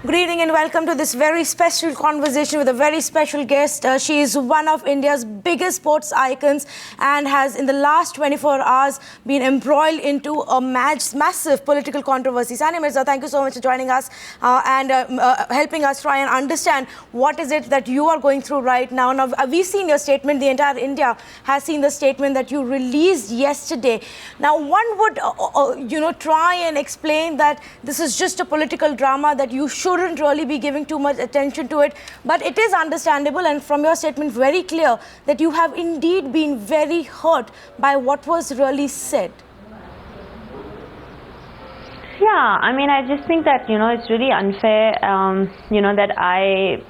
Good evening and welcome to this very special conversation with a very special guest. She is one of India's biggest sports icons and has in the last 24 hours been embroiled into a massive political controversy. Sania Mirza, thank you so much for joining us and helping us try and understand what is it that you are going through right now. Now, we've seen your statement. The entire India has seen the statement that you released yesterday. Now, one would, try and explain that this is just a political drama, that you shouldn't really be giving too much attention to it, but it is understandable, and from your statement very clear that you have indeed been very hurt by what was really said. Yeah, I mean, I just think that, it's really unfair, that I,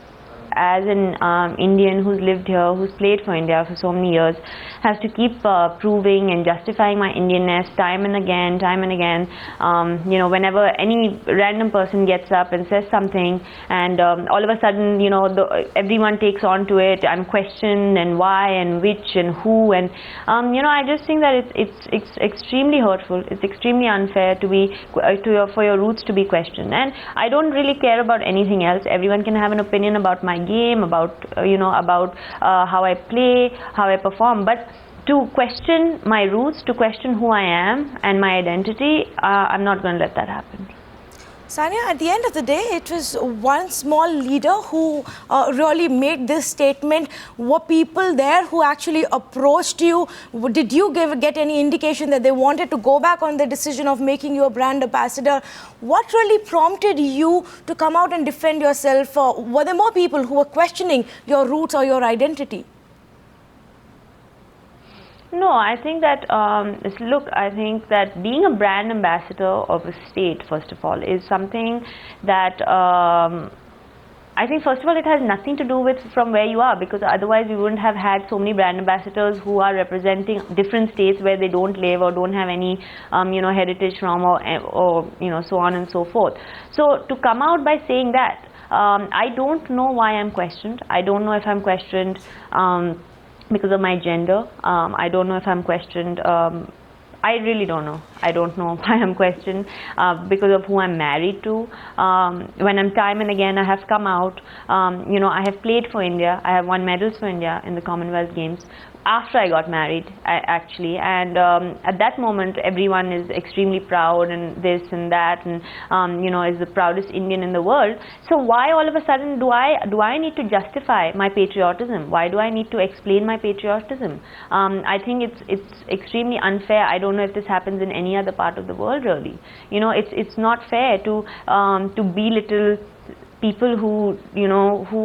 as an Indian who's lived here, who's played for India for so many years, has to keep proving and justifying my Indianness time and again. Whenever any random person gets up and says something, and all of a sudden, everyone takes on to it. I'm questioned, and why, and which, and who, and I just think that it's extremely hurtful. It's extremely unfair to be for your roots to be questioned. And I don't really care about anything else. Everyone can have an opinion about my game, about how I play, how I perform, but to question my roots, to question who I am and my identity, I'm not going to let that happen. Sania, at the end of the day, it was one small leader who really made this statement. Were people there who actually approached you? Did you get any indication that they wanted to go back on the decision of making you a brand ambassador? What really prompted you to come out and defend yourself? Were there more people who were questioning your roots or your identity? No, I think that, I think that being a brand ambassador of a state, first of all, is something that, I think, first of all, it has nothing to do with from where you are, because otherwise we wouldn't have had so many brand ambassadors who are representing different states where they don't live or don't have any, heritage from, or so on and so forth. So to come out by saying that, I don't know why I'm questioned. I don't know if I'm questioned because of my gender. I don't know if I'm questioned. I really don't know. I don't know why I'm questioned because of who I'm married to. When I'm time and again I have come out, I have played for India. I have won medals for India in the Commonwealth Games after I got married, actually. And at that moment, everyone is extremely proud and this and that, and is the proudest Indian in the world. So why all of a sudden do I need to justify my patriotism? Why do I need to explain my patriotism? I think it's extremely unfair. I don't know if this happens in any other part of the world, really. It's not fair to belittle people who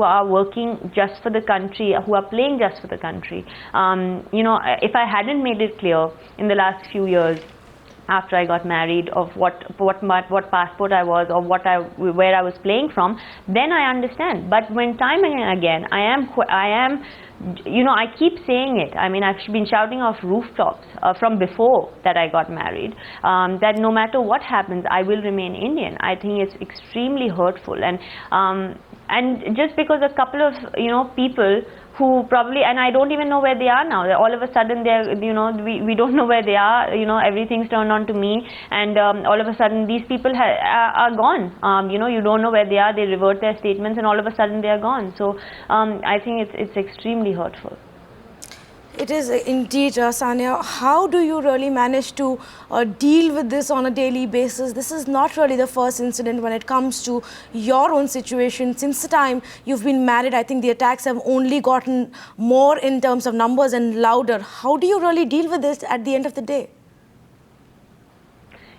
are working just for the country, who are playing just for the country. If I hadn't made it clear in the last few years after I got married of what passport I was, or where I was playing from, then I understand. But when time and again I keep saying it. I mean, I've been shouting off rooftops from before that I got married, that no matter what happens, I will remain Indian. I think it's extremely hurtful, and just because a couple of people who probably, and I don't even know where they are now. All of a sudden, we don't know where they are. Everything's turned on to me, and all of a sudden, these people are gone. You don't know where they are. They revert their statements, and all of a sudden, they are gone. So, I think it's extremely hurtful. It is indeed, Sania. How do you really manage to deal with this on a daily basis? This is not really the first incident when it comes to your own situation. Since the time you've been married, I think the attacks have only gotten more in terms of numbers and louder. How do you really deal with this at the end of the day?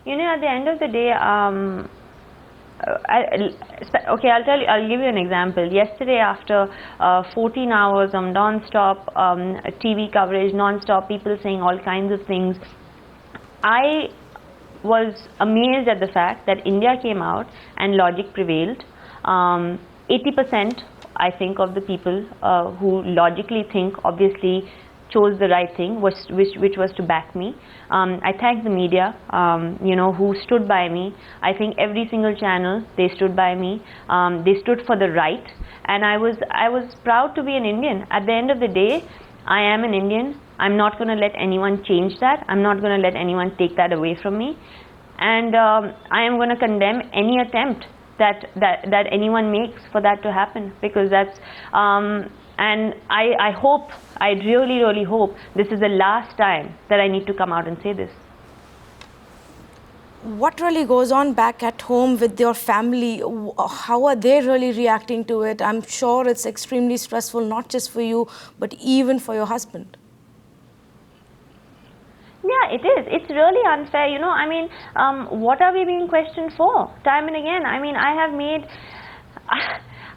At the end of the day, I'll give you an example. Yesterday, after 14 hours of non-stop TV coverage, non-stop people saying all kinds of things, I was amazed at the fact that India came out and logic prevailed. 80%, I think, of the people who logically think, obviously, chose the right thing, which was to back me. I thank the media, who stood by me. I think every single channel, they stood by me. They stood for the right, and I was proud to be an Indian. At the end of the day, I am an Indian. I'm not going to let anyone change that. I'm not going to let anyone take that away from me. And I am going to condemn any attempt that anyone makes for that to happen, because that's and I hope, I really hope this is the last time that I need to come out and say this. What really goes on back at home with your family? How are they really reacting to it? I'm sure it's extremely stressful, not just for you, but even for your husband. Yeah, it is. It's really unfair. You know, I mean, what are we being questioned for? Time and again. I mean, I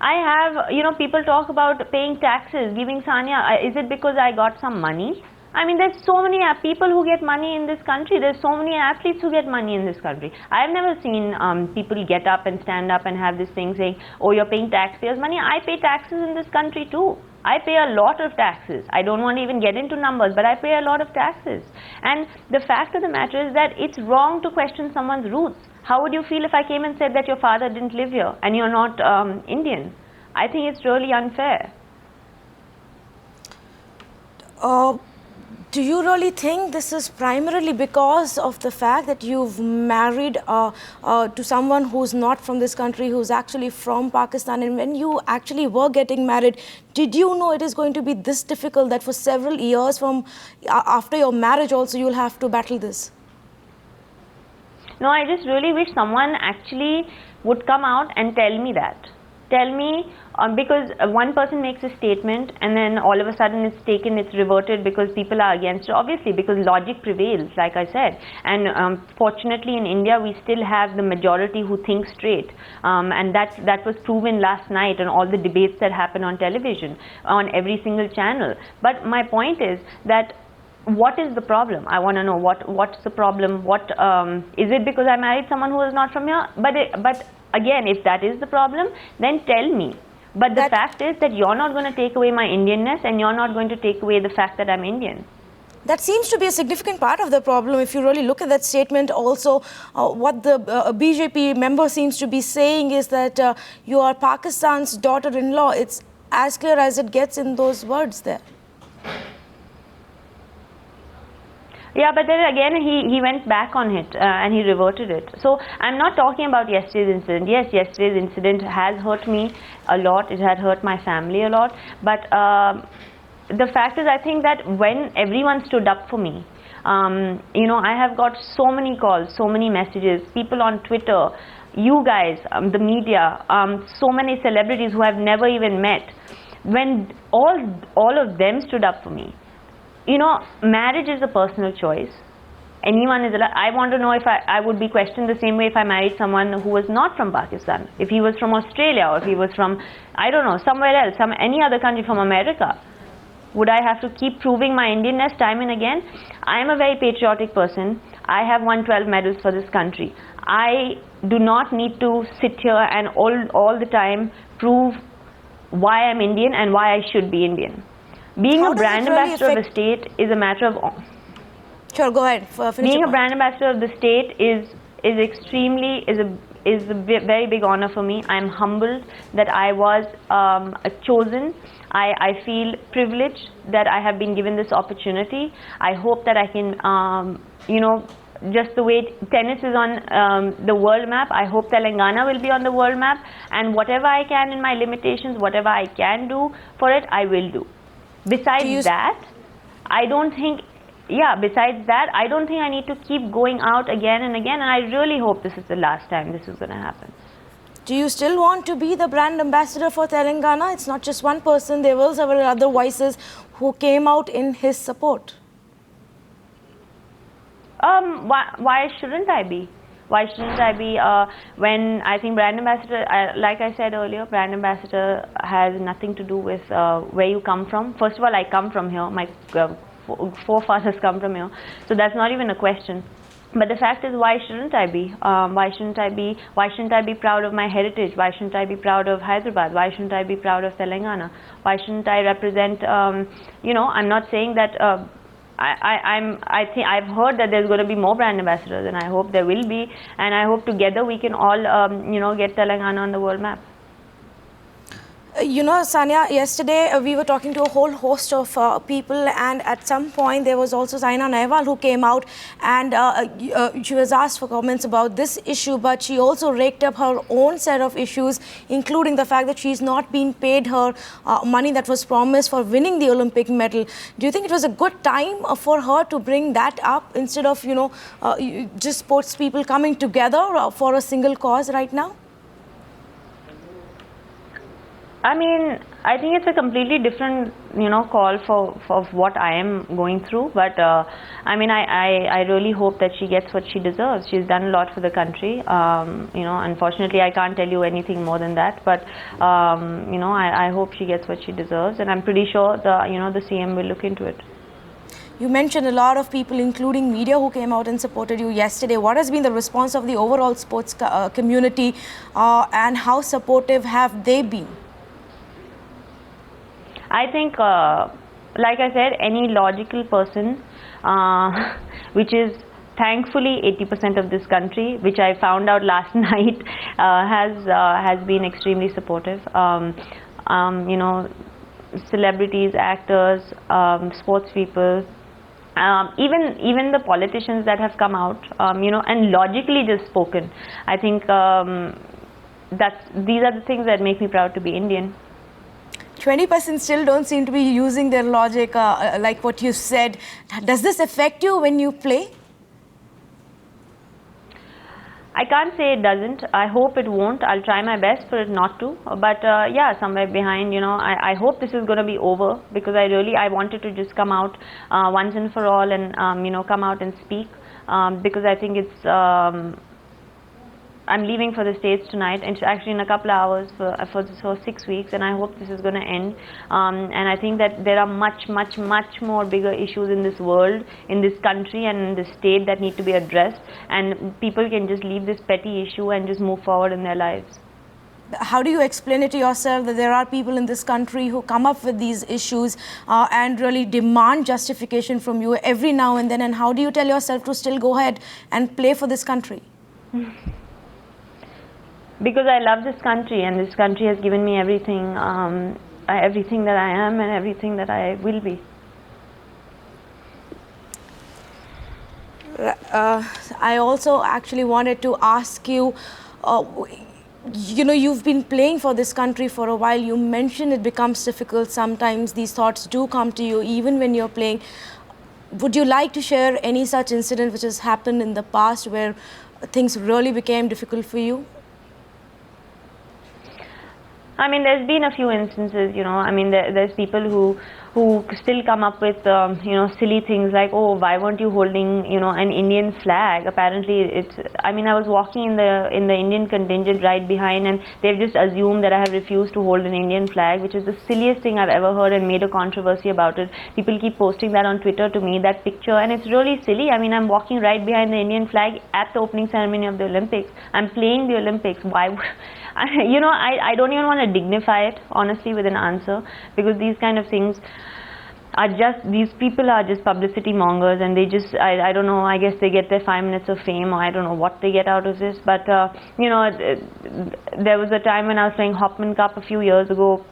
have, you know, people talk about paying taxes, giving Sania. Is it because I got some money? I mean, there's so many people who get money in this country. There's so many athletes who get money in this country. I've never seen people get up and stand up and have this thing saying, oh, you're paying taxpayers' money. I pay taxes in this country too. I pay a lot of taxes. I don't want to even get into numbers, but I pay a lot of taxes. And the fact of the matter is that it's wrong to question someone's roots. How would you feel if I came and said that your father didn't live here and you're not Indian? I think it's really unfair. Do you really think this is primarily because of the fact that you've married to someone who's not from this country, who's actually from Pakistan? And when you actually were getting married, did you know it is going to be this difficult that for several years from after your marriage also you'll have to battle this? No, I just really wish someone actually would come out and tell me that. Tell me, because one person makes a statement and then all of a sudden it's reverted because people are against it. Obviously, because logic prevails, like I said. And fortunately in India, we still have the majority who think straight. And that was proven last night on all the debates that happen on television, on every single channel. But my point is that what is the problem? I want to know what's the problem. What is it because I married someone who is not from here? But again, if that is the problem, then tell me. But the fact is that you're not going to take away my Indianness, and you're not going to take away the fact that I'm Indian. That seems to be a significant part of the problem. If you really look at that statement also, what the BJP member seems to be saying is that you are Pakistan's daughter-in-law. It's as clear as it gets in those words there. Yeah, but then again, he went back on it and he reverted it. So I'm not talking about yesterday's incident. Yes, yesterday's incident has hurt me a lot. It had hurt my family a lot. But the fact is, I think that when everyone stood up for me, you know, I have got so many calls, so many messages, people on Twitter, you guys, the media, so many celebrities who I've never even met. When all of them stood up for me. You know, marriage is a personal choice. Anyone is allowed. I want to know if I would be questioned the same way if I married someone who was not from Pakistan. If he was from Australia, or if he was from, I don't know, somewhere else, any other country, from America. Would I have to keep proving my Indianness time and again? I am a very patriotic person. I have won 12 medals for this country. I do not need to sit here and all the time prove why I'm Indian and why I should be Indian. Being a brand ambassador of the state is a matter of... Sure, go ahead. Being a brand ambassador of the state is a very big honor for me. I'm humbled that I was chosen. I feel privileged that I have been given this opportunity. I hope that I can, you know, just the way tennis is on the world map, I hope Telangana will be on the world map, and whatever I can in my limitations, whatever I can do for it, I will do. Besides that, I don't think I need to keep going out again and again, and I really hope this is the last time this is going to happen. Do you still want to be the brand ambassador for Telangana? It's not just one person, there were several other voices who came out in his support. Why shouldn't I be? Why shouldn't I be? When I think brand ambassador, like I said earlier, brand ambassador has nothing to do with where you come from. First of all, I come from here. My forefathers come from here, so that's not even a question. But the fact is, why shouldn't I be? Why shouldn't I be? Why shouldn't I be proud of my heritage? Why shouldn't I be proud of Hyderabad? Why shouldn't I be proud of Telangana? Why shouldn't I represent? You know, I'm not saying that. I think I've heard that there's going to be more brand ambassadors, and I hope there will be, and I hope together we can all, you know, get Telangana on the world map. You know, Sania, yesterday we were talking to a whole host of people, and at some point there was also Saina Nehwal who came out, and she was asked for comments about this issue, but she also raked up her own set of issues, including the fact that she's not been paid her money that was promised for winning the Olympic medal. Do you think it was a good time for her to bring that up instead of, you know, just sports people coming together for a single cause right now? I mean, I think it's a completely different, you know, call for what I am going through. But I mean, I really hope that she gets what she deserves. She's done a lot for the country. You know, unfortunately, I can't tell you anything more than that. But you know, I hope she gets what she deserves, and I'm pretty sure the CM will look into it. You mentioned a lot of people, including media, who came out and supported you yesterday. What has been the response of the overall sports community, and how supportive have they been? I think, like I said, any logical person, which is thankfully 80% of this country, which I found out last night, has been extremely supportive. You know, celebrities, actors, sports people, even the politicians that have come out, you know, and logically just spoken. I think these are the things that make me proud to be Indian. 20% still don't seem to be using their logic, like what you said. Does this affect you when you play? I can't say it doesn't. I hope it won't. I'll try my best for it not to. But yeah, somewhere behind, you know, I hope this is going to be over, because I wanted to just come out once and for all and, you know, come out and speak, because I think it's... I'm leaving for the States tonight, and it's actually in a couple of hours for 6 weeks, and I hope this is going to end. And I think that there are much more bigger issues in this world, in this country and in this state that need to be addressed, and people can just leave this petty issue and just move forward in their lives. How do you explain it to yourself that there are people in this country who come up with these issues and really demand justification from you every now and then, and how do you tell yourself to still go ahead and play for this country? Because I love this country, and this country has given me everything, everything that I am and everything that I will be. I also actually wanted to ask you, you know, you've been playing for this country for a while. You mentioned it becomes difficult sometimes. These thoughts do come to you even when you're playing. Would you like to share any such incident which has happened in the past where things really became difficult for you? I mean, there's been a few instances, you know. I mean, there's people who still come up with, you know, silly things like, oh, why weren't you holding, you know, an Indian flag? Apparently, it's. I mean, I was walking in the Indian contingent right behind, and they've just assumed that I have refused to hold an Indian flag, which is the silliest thing I've ever heard, and made a controversy about it. People keep posting that on Twitter to me, that picture, and it's really silly. I mean, I'm walking right behind the Indian flag at the opening ceremony of the Olympics. I'm playing the Olympics. Why would... You know, I don't even want to dignify it, honestly, with an answer, because these kind of things are just, these people are just publicity mongers, and they just, I don't know, I guess they get their 5 minutes of fame, or I don't know what they get out of this, but, you know, there was a time when I was playing Hopman Cup a few years ago.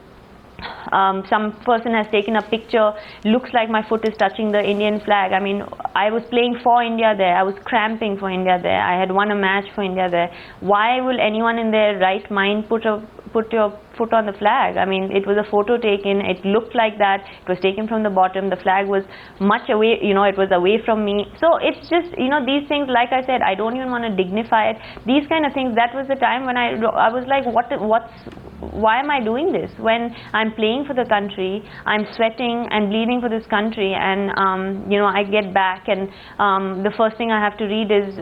Some person has taken a picture, looks like my foot is touching the Indian flag. I mean, I was playing for India there, I was cramping for India there, I had won a match for India there. Why will anyone in their right mind put your foot on the flag? I mean, it was a photo taken, it looked like that, it was taken from the bottom, the flag was much away, you know, it was away from me. So it's just, you know, these things, like I said, I don't even want to dignify it. These kind of things, that was the time when I was like, why am I doing this? When I'm playing for the country, I'm sweating and bleeding for this country, and you know, I get back, and the first thing I have to read is,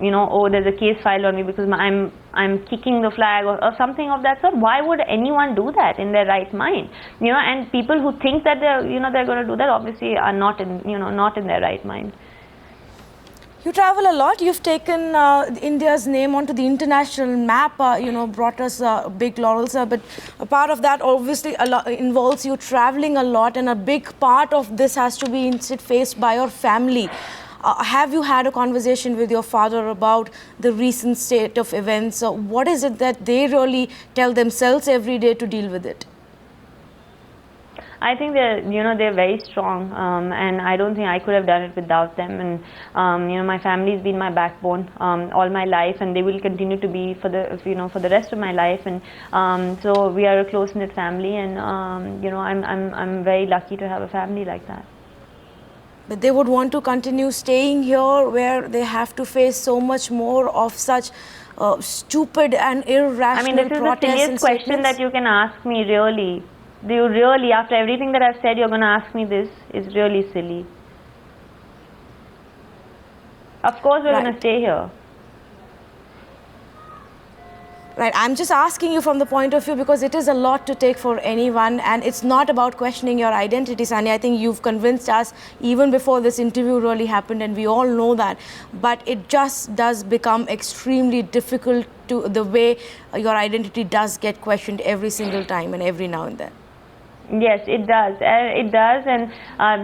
you know, oh, there's a case filed on me because I'm kicking the flag or something of that sort. Why would anyone do that in their right mind? You know, and people who think that they're going to do that obviously are not in their right mind. You travel a lot. You've taken India's name onto the international map, you know, brought us big laurels. But a part of that obviously involves you traveling a lot, and a big part of this has to be faced by your family. Have you had a conversation with your father about the recent state of events? What is it that they really tell themselves every day to deal with it? I think they're very strong, and I don't think I could have done it without them. And my family's been my backbone all my life, and they will continue to be for the rest of my life. And so we are a close-knit family, and I'm very lucky to have a family like that. But they would want to continue staying here, where they have to face so much more of such stupid and irrational this is the silliest question that you can ask me, really. Do you really, after everything that I've said, you're going to ask me this? Is really silly. Of course we're going to stay here. Right, I'm just asking you from the point of view because it is a lot to take for anyone, and it's not about questioning your identity, Sania. I think you've convinced us even before this interview really happened, and we all know that. But it just does become extremely difficult to the way your identity does get questioned every single time and every now and then. Yes, it does. It does, and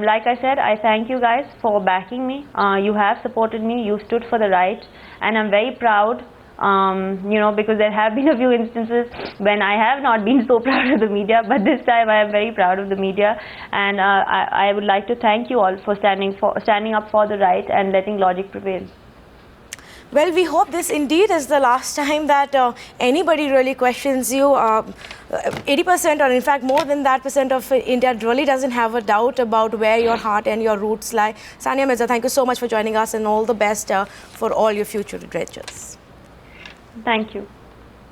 like I said, I thank you guys for backing me. You have supported me. You stood for the right, and I'm very proud. Because there have been a few instances when I have not been so proud of the media, but this time I am very proud of the media, and I would like to thank you all for standing up for the right and letting logic prevail. Well, we hope this indeed is the last time that anybody really questions you. 80% or in fact more than that percent of India really doesn't have a doubt about where your heart and your roots lie. Sania Mirza, thank you so much for joining us, and all the best for all your future adventures. Thank you.